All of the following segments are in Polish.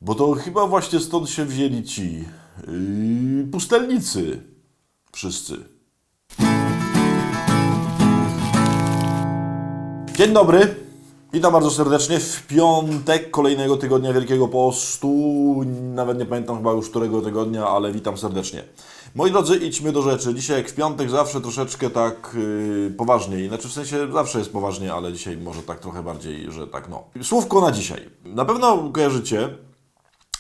Bo to chyba właśnie stąd się wzięli ci pustelnicy wszyscy. Dzień dobry, witam bardzo serdecznie w piątek kolejnego tygodnia Wielkiego Postu. Nawet nie pamiętam chyba już którego tygodnia, ale witam serdecznie. Moi drodzy, idźmy do rzeczy. Dzisiaj jak w piątek zawsze troszeczkę tak poważniej. Znaczy w sensie zawsze jest poważnie, ale dzisiaj może tak trochę bardziej, że tak no. Słówko na dzisiaj. Na pewno kojarzycie,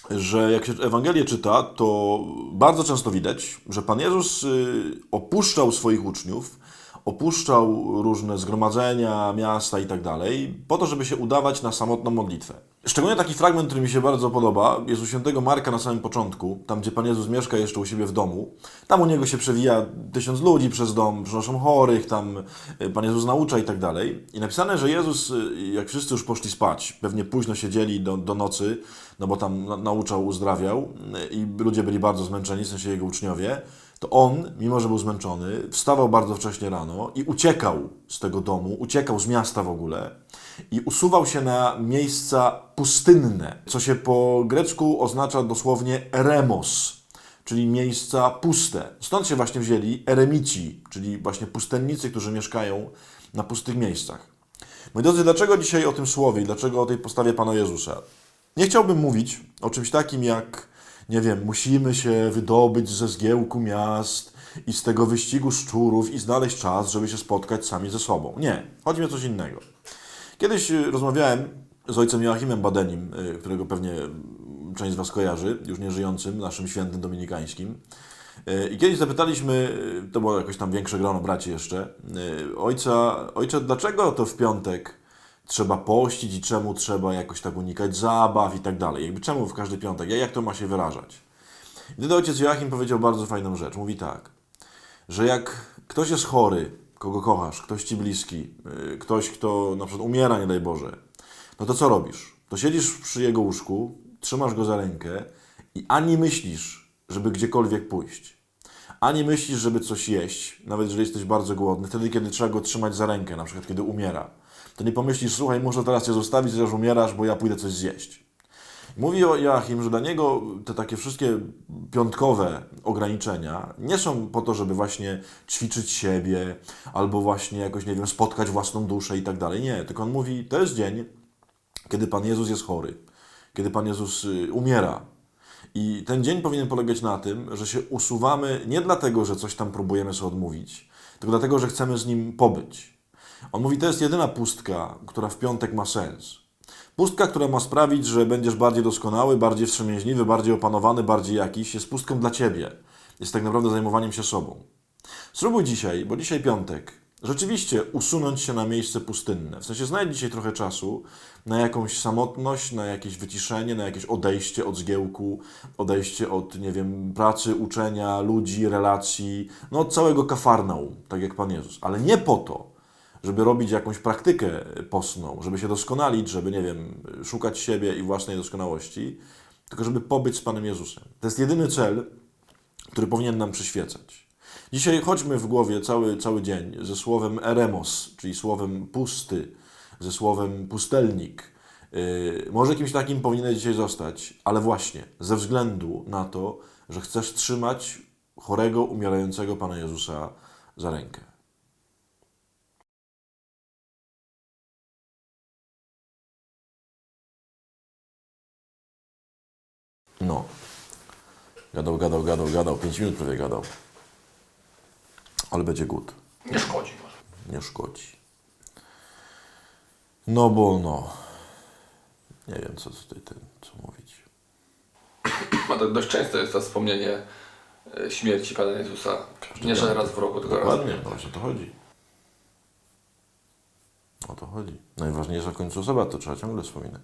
że jak się Ewangelię czyta, to bardzo często widać, że Pan Jezus opuszczał swoich uczniów, opuszczał różne zgromadzenia, miasta i tak dalej, po to, żeby się udawać na samotną modlitwę. Szczególnie taki fragment, który mi się bardzo podoba, jest u świętego Marka na samym początku, tam gdzie Pan Jezus mieszka jeszcze u siebie w domu. Tam u niego się przewija 1000 ludzi przez dom, przynoszą chorych, tam Pan Jezus naucza i tak dalej. I napisane, że Jezus, jak wszyscy już poszli spać, pewnie późno siedzieli do nocy, no bo tam nauczał, uzdrawiał i ludzie byli bardzo zmęczeni, w sensie jego uczniowie, to on, mimo że był zmęczony, wstawał bardzo wcześnie rano i uciekał z tego domu, uciekał z miasta w ogóle i usuwał się na miejsca pustynne, co się po grecku oznacza dosłownie eremos, czyli miejsca puste. Stąd się właśnie wzięli eremici, czyli właśnie pustelnicy, którzy mieszkają na pustych miejscach. Moi drodzy, dlaczego dzisiaj o tym słowie i dlaczego o tej postawie Pana Jezusa? Nie chciałbym mówić o czymś takim jak, nie wiem, musimy się wydobyć ze zgiełku miast i z tego wyścigu szczurów i znaleźć czas, żeby się spotkać sami ze sobą. Nie, chodzi mi o coś innego. Kiedyś rozmawiałem z ojcem Joachimem Badenim, którego pewnie część z Was kojarzy, już nie żyjącym, naszym świętym dominikańskim. I kiedyś zapytaliśmy, to było jakoś tam większe grono braci jeszcze, ojcze, dlaczego to w piątek trzeba pościć i czemu trzeba jakoś tak unikać zabaw i tak dalej? Jakby czemu w każdy piątek? Jak to ma się wyrażać? I wtedy ojciec Joachim powiedział bardzo fajną rzecz. Mówi tak, że jak ktoś jest chory, kogo kochasz, ktoś Ci bliski, ktoś, kto na przykład umiera, nie daj Boże, no to co robisz? To siedzisz przy jego łóżku, trzymasz go za rękę i ani myślisz, żeby gdziekolwiek pójść, ani myślisz, żeby coś jeść, nawet jeżeli jesteś bardzo głodny, wtedy, kiedy trzeba go trzymać za rękę, na przykład kiedy umiera, to nie pomyślisz, słuchaj, muszę teraz Cię zostawić, chociaż umierasz, bo ja pójdę coś zjeść. Mówi Joachim, że dla niego te takie wszystkie piątkowe ograniczenia nie są po to, żeby właśnie ćwiczyć siebie, albo właśnie jakoś, nie wiem, spotkać własną duszę i tak dalej. Nie, tylko on mówi, to jest dzień, kiedy Pan Jezus jest chory, kiedy Pan Jezus umiera. I ten dzień powinien polegać na tym, że się usuwamy nie dlatego, że coś tam próbujemy sobie odmówić, tylko dlatego, że chcemy z Nim pobyć. On mówi, to jest jedyna pustka, która w piątek ma sens. Pustka, która ma sprawić, że będziesz bardziej doskonały, bardziej wstrzemięźliwy, bardziej opanowany, bardziej jakiś, jest pustką dla Ciebie. Jest tak naprawdę zajmowaniem się sobą. Spróbuj dzisiaj, bo dzisiaj piątek, rzeczywiście usunąć się na miejsce pustynne. W sensie znajdź dzisiaj trochę czasu na jakąś samotność, na jakieś wyciszenie, na jakieś odejście od zgiełku, odejście od, nie wiem, pracy, uczenia, ludzi, relacji, no od całego Kafarnaum, tak jak Pan Jezus. Ale nie po to, żeby robić jakąś praktykę postną, żeby się doskonalić, żeby, nie wiem, szukać siebie i własnej doskonałości, tylko żeby pobyć z Panem Jezusem. To jest jedyny cel, który powinien nam przyświecać. Dzisiaj chodźmy w głowie cały dzień ze słowem eremos, czyli słowem pusty, ze słowem pustelnik. Może kimś takim powinieneś dzisiaj zostać, ale właśnie ze względu na to, że chcesz trzymać chorego, umierającego Pana Jezusa za rękę. No. Gadał. 5 minut prawie gadał. Ale będzie good. Nie szkodzi. Nie szkodzi. No bo no. Nie wiem, co tutaj co mówić. A tak dość często jest to wspomnienie śmierci Pana Jezusa. Nie że raz w roku, tylko raz. Dokładnie, no właśnie o to chodzi. O to chodzi. Najważniejsza w końcu osoba, to trzeba ciągle wspominać.